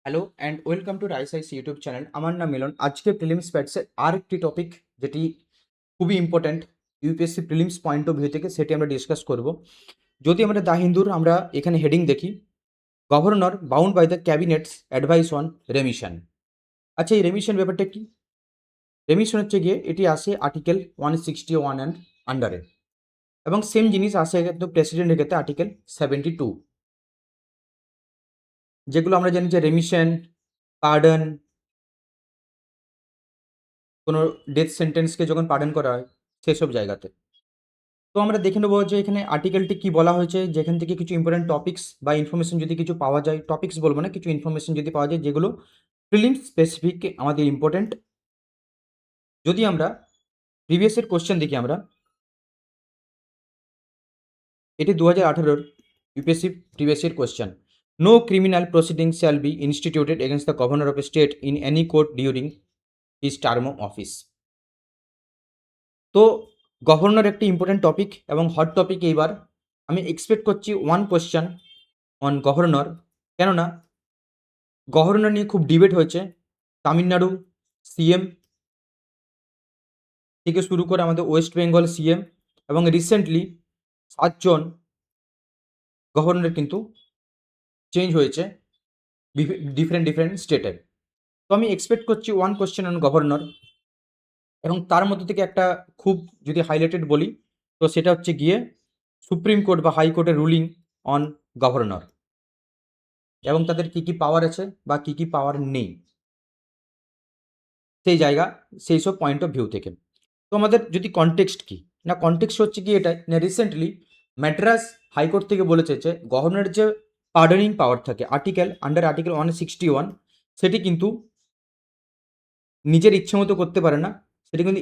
Hello and welcome to রাইসাইস YouTube channel. আমার নাম মিলন। আজকে প্রিলিমস প্যাটসের আর একটি টপিক যেটি খুবই important UPSC prelims point of view থেকে, সেটি আমরা ডিসকাস করব। যদি আমরা দ্য হিন্দুর আমরা এখানে হেডিং দেখি, governor bound by the cabinet's advice on remission. আচ্ছা, এই রেমিশন ব্যাপারটা কি? রেমিশন হচ্ছে গিয়ে এটি আসে আর্টিকেল 161 অ্যান্ড আন্ডারে, এবং সেম জিনিস আসে কিন্তু প্রেসিডেন্টের ক্ষেত্রে আর্টিকেল 72, যেগুলো আমরা জানি যে রেমিশন, পার্ডন, কোনো ডেথ সেন্টেন্সকে যখন পার্ডন করা হয় সেসব জায়গাতে। তো আমরা দেখে নেবো যে এখানে আর্টিকেলটি কি বলা হয়েছে, যেখান থেকে কিছু ইম্পর্টেন্ট টপিক্স বা ইনফরমেশন যদি কিছু পাওয়া যায়, টপিক্স বলবো না, কিছু ইনফরমেশন যদি পাওয়া যায় যেগুলো প্রিলিমস স্পেসিফিক আমাদের ইম্পর্টেন্ট। যদি আমরা প্রিভিয়াসের কোশ্চেন দেখি, আমরা এটি 2018 ইউপিএসসি প্রিভিয়াসের question. No criminal proceeding shall be instituted against the governor of a state in any court during his term of office. তো গভর্নর একটি ইম্পর্টেন্ট টপিক এবং হট টপিক। এইবার আমি এক্সপেক্ট করছি ওয়ান কোশ্চেন অন গভর্নর, কেননা governor নিয়ে খুব debate হয়েছে। তামিলনাড়ু সিএম থেকে শুরু করে আমাদের ওয়েস্ট বেঙ্গল সিএম, এবং রিসেন্টলি 7জন গভর্নর কিন্তু চেঞ্জ হয়েছে ডিফারেন্ট ডিফারেন্ট স্টেটের। তো আমি এক্সপেক্ট করছি ওয়ান কোশ্চেন অন গভর্নর, এবং তার মধ্যে থেকে একটা খুব যদি হাইলাইটেড বলি, তো সেটা হচ্ছে গিয়ে সুপ্রিম কোর্ট বা হাইকোর্টের রুলিং অন গভর্নর, এবং তাদের কি কি পাওয়ার আছে বা কি কি পাওয়ার নেই সেই জায়গা, সেই সব পয়েন্ট অফ ভিউ থেকে। তো আমাদের যদি কনটেক্সট কি না, কনটেক্সট হচ্ছে কি এটাই না, রিসেন্টলি ম্যাড্রাস হাইকোর্ট থেকে বলেছে যে গভর্নরের যে পার্ডনিং পাওয়ার থাকে আন্ডার আর্টিকেল 161, সেটি কিন্তু নিজের ইচ্ছে মতো করতে পারে না, সেটি কিন্তু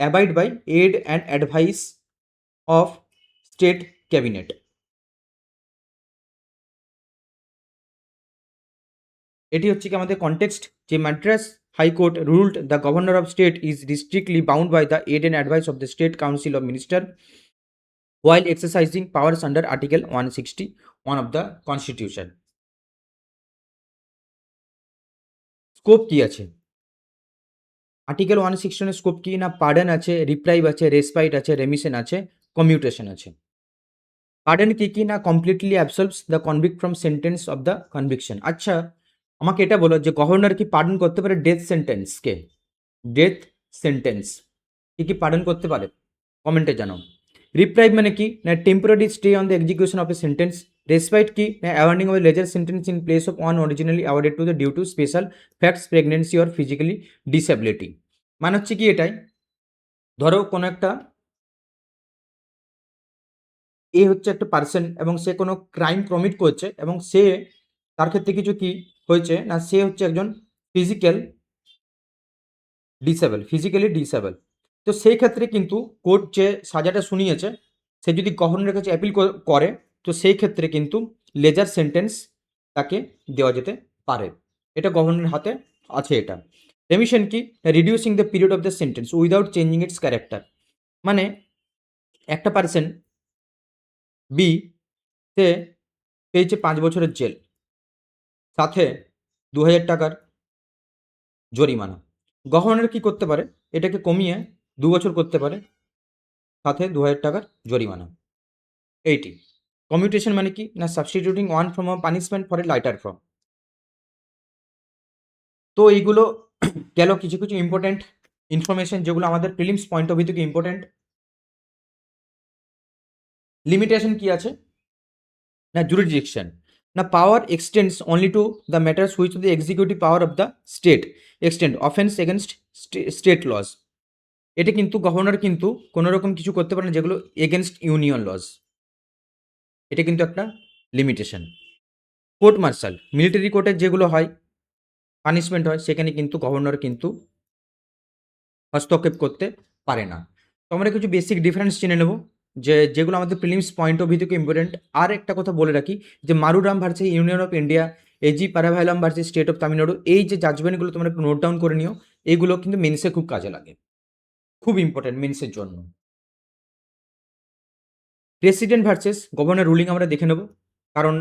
abide by aid and advice of state cabinet. এটি হচ্ছে কি আমাদের কনটেক্সট, যে Madras high court ruled the governor of state is restrictly bound by the aid and advice of the state council of minister while exercising powers under Article 161 of the Constitution. Scope কি আছে? Article 161 এর scope কি না, pardon আছে, রিপ্রাইভ আছে, respite আছে, remission আছে, commutation আছে। পার্ডন কি কি না, completely absolves the convict from sentence of the conviction. আচ্ছা, আমাকে এটা বলো যে গভর্নর কি পার্ডন করতে পারে ডেথ সেন্টেন্সকে? ডেথ সেন্টেন্স কি কি পার্ডন করতে পারে? কমেন্টে জানাও। রিপ্রাইভ মানে কি না, temporary stay on the execution of a sentence. Respite কি না, awarding of a lesser sentence in place of one originally awarded to the due to special facts, pregnancy or physically disability. মানে হচ্ছে কি এটাই, ধরো কোনো একটা হচ্ছে একটা পার্সন এবং সে কোনো ক্রাইম কমিট করছে, এবং সে তার ক্ষেত্রে কিছু কি হয়েছে না, সে হচ্ছে একজন ফিজিক্যালি ডিসেবল। তো সেই ক্ষেত্রে কিন্তু কোর্ট যে সাজাটা শুনিয়েছে, সে যদি গভর্নরের কাছে অ্যাপিল করে, তো সেই ক্ষেত্রে কিন্তু লেজার সেন্টেন্স তাকে দেওয়া যেতে পারে। এটা গভর্নরের হাতে আছে এটা। রেমিশন কি, reducing the period of the sentence without changing it's character. মানে একটা পার্সন বি, সে পেয়েছে 5 বছরের জেল, সাথে 2,000 টাকার জরিমানা। গভর্নর কি করতে পারে, এটাকে কমিয়ে 2 বছর করতে পারে, সাথে 2,000 টাকার জরিমানা। এইটি কমিউটেশন মানে কি না, substituting one from a punishment for a lighter form. তো এইগুলো গেল কিছু কিছু ইম্পর্টেন্ট ইনফরমেশন যেগুলো আমাদের প্রিলিমস পয়েন্ট অফ ভিউ থেকে ইম্পর্টেন্ট। লিমিটেশন কি আছে না, জুরিডিকশন না, power extends only to the matters which the executive power of the state extend offence against state laws. এটা কিন্তু গভর্নর কিন্তু কোনো রকম কিছু করতে পারে না যেগুলো এগেনস্ট ইউনিয়ন লজ। এটা কিন্তু একটা লিমিটেশন। কোর্ট মার্শাল, মিলিটারি কোর্টের যেগুলো হয় পানিশমেন্ট হয়, সেখানে কিন্তু গভর্নর কিন্তু হস্তক্ষেপ করতে পারে না। তো আমরা কিছু বেসিক ডিফারেন্স জেনে নেব, যেগুলো আমাদের প্রিলিমস পয়েন্ট অফ ভিউ থেকে ইম্পর্টেন্ট। আর একটা কথা বলে রাখি, যে Maru Ram versus union of India, A G Perarivalan versus state of Tamil Nadu, এই যে জাজমেন্টগুলো তোমরা একটু নোট ডাউন করে নিও। এইগুলো কিন্তু মেন্সে খুব কাজে লাগে, খুব ইম্পর্টেন্ট মেন্সের জন্য। প্রেসিডেন্ট ভার্সেস গভর্নর রুলিং আমরা দেখে নেব, কারণ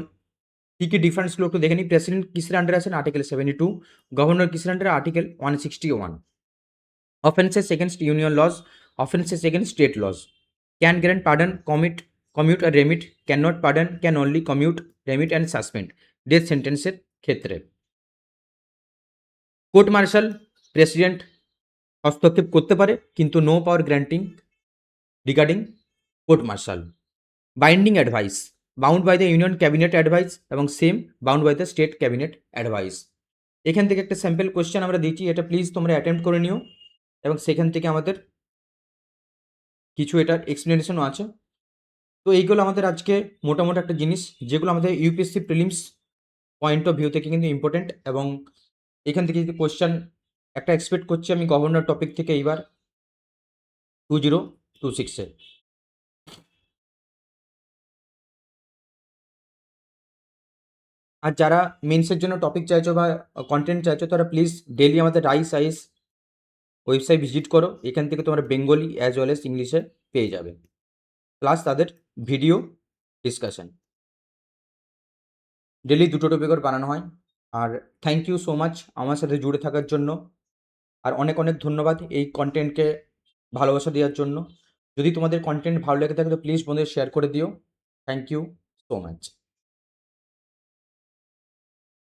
কি ডিফারেন্সগুলো একটু দেখে নিই। প্রেসিডেন্ট কিসের আন্ডারে আছেন? আর্টিকেল 72। গভর্নর কিসের আন্ডারে? Article 161। Offences against union laws, offences against state laws. Can grant pardon, commute আর remit, can not pardon, can only commute, remit and suspend death সেন্টেন্সের ক্ষেত্রে। কোর্ট মার্শাল প্রেসিডেন্ট হস্তক্ষেপ করতে পারে, কিন্তু no power granting regarding court martial. Binding advice bound by the union cabinet advice এবং same bound by the state cabinet advice. এখান থেকে একটা স্যাম্পল কোয়েশ্চেন আমরা দিচ্ছি, এটা প্লিজ তোমরা অ্যাটেম্প্ট করে নিও এবং সেখান থেকে আমাদের কিছু এটার এক্সপ্লেনেশনও আছে। তো এইগুলো আমাদের আজকে মোটামুটি একটা জিনিস যেগুলো আমাদের UPSC prelims point of view থেকে কিন্তু ইম্পর্টেন্ট, এবং এখান থেকে যদি কোয়েশ্চেন একটা এক্সপেক্ট করছি আমি গভর্নর টপিক থেকে এইবার 2026-এ। আর যারা মেন্সের জন্য টপিক চাইছো বা কন্টেন্ট চাইছো তারা প্লিজ ডেলি আমাদের রাইস আইস ওয়েবসাইট ভিজিট করো, এখান থেকে তোমরা বেঙ্গলি অ্যাজ ওয়েল এস ইংলিশে পেয়ে যাবে, প্লাস তাদের ভিডিও ডিসকাশন ডেলি 2টো টপিক করে বানানো হয়। আর থ্যাংক ইউ সো মাচ আমার সাথে জুড়ে থাকার জন্য, আর অনেক অনেক ধন্যবাদ এই কন্টেন্টকে ভালোবাসা দেওয়ার জন্য। যদি তোমাদের কন্টেন্ট ভালো লেগে থাকে তো প্লিজ বন্ধুদের শেয়ার করে দিও। Thank you so much.